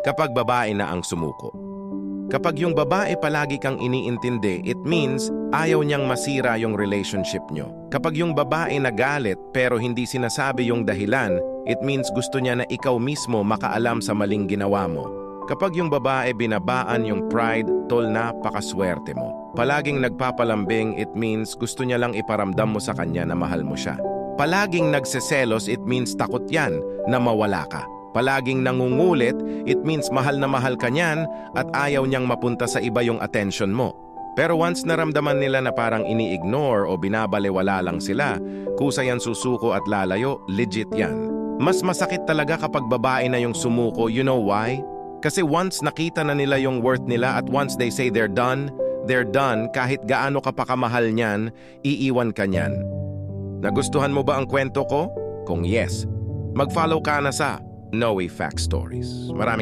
kapag babae na ang sumuko. Kapag yung babae palagi kang iniintindi, it means ayaw niyang masira yung relationship nyo. Kapag yung babae nagalit pero hindi sinasabi yung dahilan, it means gusto niya na ikaw mismo makaalam sa maling ginawa mo. Kapag yung babae binabaan yung pride, tol, napakaswerte mo. Palaging nagpapalambing, it means gusto niya lang iparamdam mo sa kanya na mahal mo siya. Palaging nagseselos, it means takot yan na mawala ka. Palaging nangungulit, it means mahal na mahal ka niyan at ayaw niyang mapunta sa iba yung attention mo. Pero once naramdaman nila na parang ini-ignore o binabalewala lang sila, kusa yan susuko at lalayo, legit yan. Mas masakit talaga kapag babae na yung sumuko, you know why? Kasi once nakita na nila yung worth nila at once they say they're done kahit gaano ka pa kamahal niyan, iiwan ka niyan. Nagustuhan mo ba ang kwento ko? Kung yes, mag-follow ka na sa Noe Fact Stories. Maraming